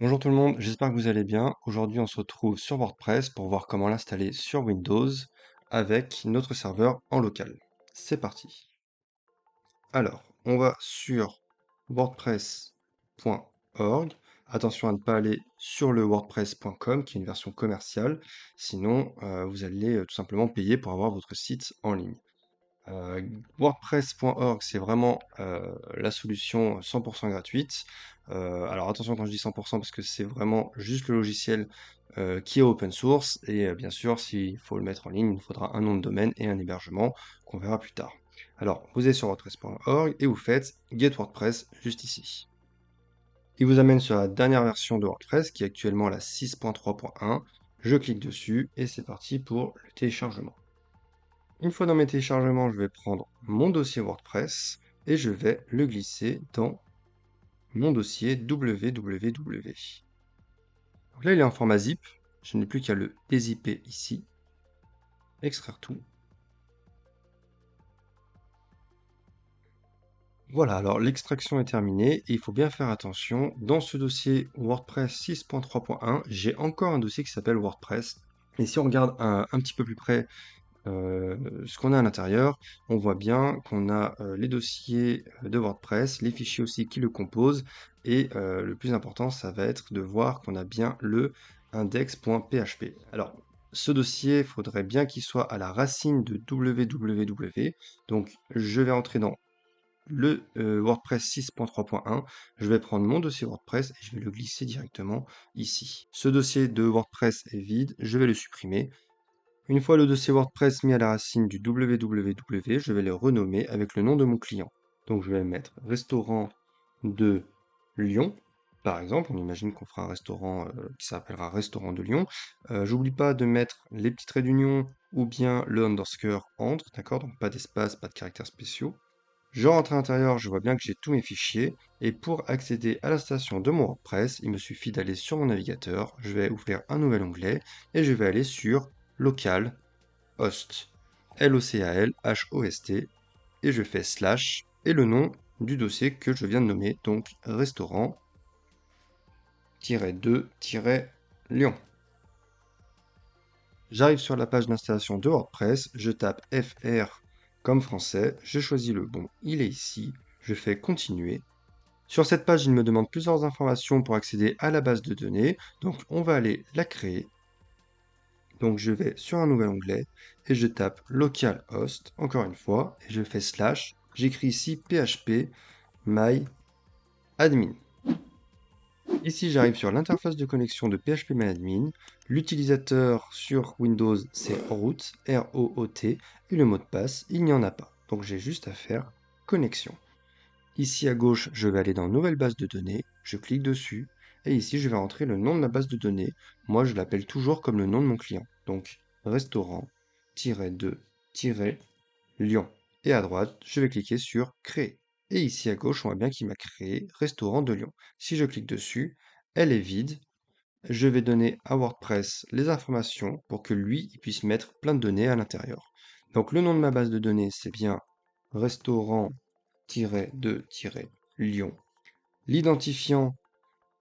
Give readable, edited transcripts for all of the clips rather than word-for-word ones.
Bonjour tout le monde, j'espère que vous allez bien. Aujourd'hui, on se retrouve sur WordPress pour voir comment l'installer sur Windows avec notre serveur en local. C'est parti. Alors, on va sur wordpress.org. Attention à ne pas aller sur le wordpress.com qui est une version commerciale, sinon vous allez tout simplement payer pour avoir votre site en ligne. Euh, WordPress.org, c'est vraiment la solution 100% gratuite. Alors attention quand je dis 100% parce que c'est vraiment juste le logiciel qui est open source et bien sûr s'il faut le mettre en ligne, il nous faudra un nom de domaine et un hébergement qu'on verra plus tard. Alors vous allez sur WordPress.org et vous faites Get WordPress juste ici. Il vous amène sur la dernière version de WordPress qui est actuellement la 6.3.1. Je clique dessus et c'est parti pour le téléchargement. Une fois dans mes téléchargements, je vais prendre mon dossier WordPress et je vais le glisser dans mon dossier www. Donc là, il est en format zip. Je n'ai plus qu'à le dézipper ici, extraire tout. Voilà, alors l'extraction est terminée et il faut bien faire attention. Dans ce dossier WordPress 6.3.1, j'ai encore un dossier qui s'appelle WordPress. Et si on regarde un petit peu plus près ce qu'on a à l'intérieur, on voit bien qu'on a les dossiers de WordPress, les fichiers aussi qui le composent, et le plus important, ça va être de voir qu'on a bien le index.php. Alors, ce dossier, il faudrait bien qu'il soit à la racine de www, donc je vais entrer dans le WordPress 6.3.1, je vais prendre mon dossier WordPress et je vais le glisser directement ici. Ce dossier de WordPress est vide, je vais le supprimer. Une fois le dossier WordPress mis à la racine du www, je vais le renommer avec le nom de mon client. Donc je vais mettre restaurant de Lyon, par exemple. On imagine qu'on fera un restaurant qui s'appellera restaurant de Lyon. J'oublie pas de mettre les petits traits d'union ou bien le underscore entre, d'accord? Donc pas d'espace, pas de caractères spéciaux. Je rentre à l'intérieur, je vois bien que j'ai tous mes fichiers. Et pour accéder à l'installation de mon WordPress, il me suffit d'aller sur mon navigateur. Je vais ouvrir un nouvel onglet et je vais aller sur local host. LOCALHOST. Et je fais slash et le nom du dossier que je viens de nommer, donc restaurant-2-Lyon. J'arrive sur la page d'installation de WordPress, je tape FR comme français, je choisis le bon, il est ici, je fais continuer. Sur cette page, il me demande plusieurs informations pour accéder à la base de données, donc on va aller la créer. Donc je vais sur un nouvel onglet et je tape localhost, encore une fois, et je fais slash, j'écris ici php my admin. Ici, j'arrive sur l'interface de connexion de phpMyAdmin. L'utilisateur sur Windows, c'est root, R-O-O-T, et le mot de passe, il n'y en a pas. Donc j'ai juste à faire connexion. Ici à gauche, je vais aller dans Nouvelle base de données, je clique dessus, et ici, je vais entrer le nom de ma base de données. Moi, je l'appelle toujours comme le nom de mon client. Donc, restaurant-2-Lyon. Et à droite, je vais cliquer sur Créer. Et ici à gauche, on voit bien qu'il m'a créé Restaurant de Lyon. Si je clique dessus, elle est vide. Je vais donner à WordPress les informations pour que lui, il puisse mettre plein de données à l'intérieur. Donc, le nom de ma base de données, c'est bien restaurant-2-Lyon. L'identifiant,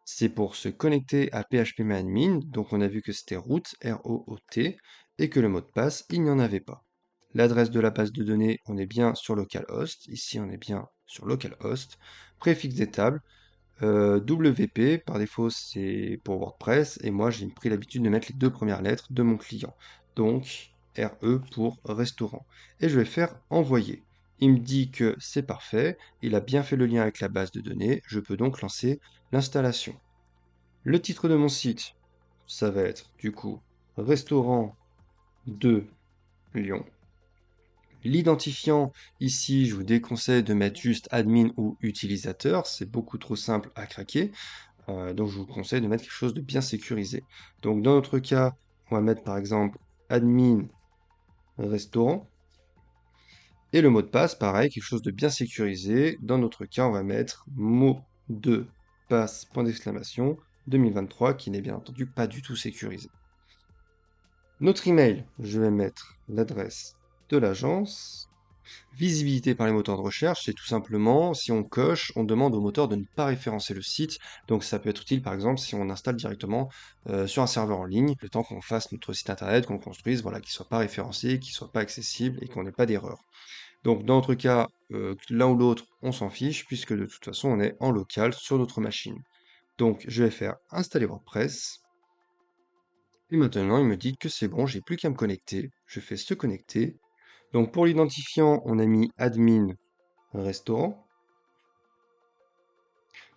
c'est pour se connecter à phpMyAdmin, donc on a vu que c'était root, R-O-O-T, et que le mot de passe, il n'y en avait pas. L'adresse de la base de données, on est bien sur localhost, ici on est bien sur localhost. Préfixe des tables, WP, par défaut c'est pour WordPress, et moi j'ai pris l'habitude de mettre les deux premières lettres de mon client. Donc RE pour restaurant. Et je vais faire envoyer. Il me dit que c'est parfait, il a bien fait le lien avec la base de données, je peux donc lancer l'installation. Le titre de mon site, ça va être du coup restaurant de Lyon. L'identifiant, ici, je vous déconseille de mettre juste admin ou utilisateur, c'est beaucoup trop simple à craquer. Donc je vous conseille de mettre quelque chose de bien sécurisé. Donc dans notre cas, on va mettre par exemple admin restaurant. Et le mot de passe, pareil, quelque chose de bien sécurisé. Dans notre cas, on va mettre mot de passe, point d'exclamation, 2023, qui n'est bien entendu pas du tout sécurisé. Notre email, je vais mettre l'adresse de l'agence. Visibilité par les moteurs de recherche, c'est tout simplement, si on coche, on demande au moteur de ne pas référencer le site. Donc ça peut être utile par exemple si on installe directement sur un serveur en ligne, le temps qu'on fasse notre site internet, qu'on le construise, voilà, qu'il soit pas référencé, qu'il soit pas accessible et qu'on n'ait pas d'erreur. Donc dans notre cas, l'un ou l'autre, on s'en fiche, puisque de toute façon on est en local sur notre machine. Donc je vais faire installer WordPress. Et maintenant, il me dit que c'est bon, j'ai plus qu'à me connecter. Je fais se connecter. Donc pour l'identifiant, on a mis admin restaurant.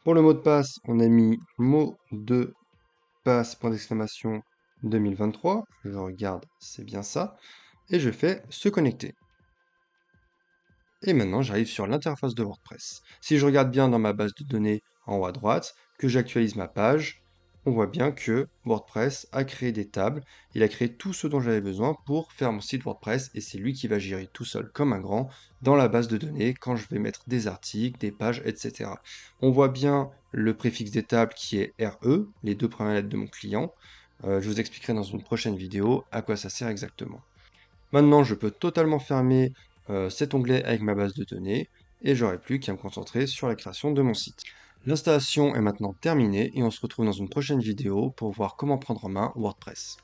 Pour le mot de passe, on a mis mot de passe, point d'exclamation 2023. Je regarde, c'est bien ça. Et je fais se connecter. Et maintenant, j'arrive sur l'interface de WordPress. Si je regarde bien dans ma base de données en haut à droite, que j'actualise ma page, on voit bien que WordPress a créé des tables. Il a créé tout ce dont j'avais besoin pour faire mon site WordPress et c'est lui qui va gérer tout seul comme un grand dans la base de données quand je vais mettre des articles, des pages, etc. On voit bien le préfixe des tables qui est RE, les deux premières lettres de mon client. Je vous expliquerai dans une prochaine vidéo à quoi ça sert exactement. Maintenant, je peux totalement fermer cet onglet avec ma base de données et j'aurai plus qu'à me concentrer sur la création de mon site. L'installation est maintenant terminée et on se retrouve dans une prochaine vidéo pour voir comment prendre en main WordPress.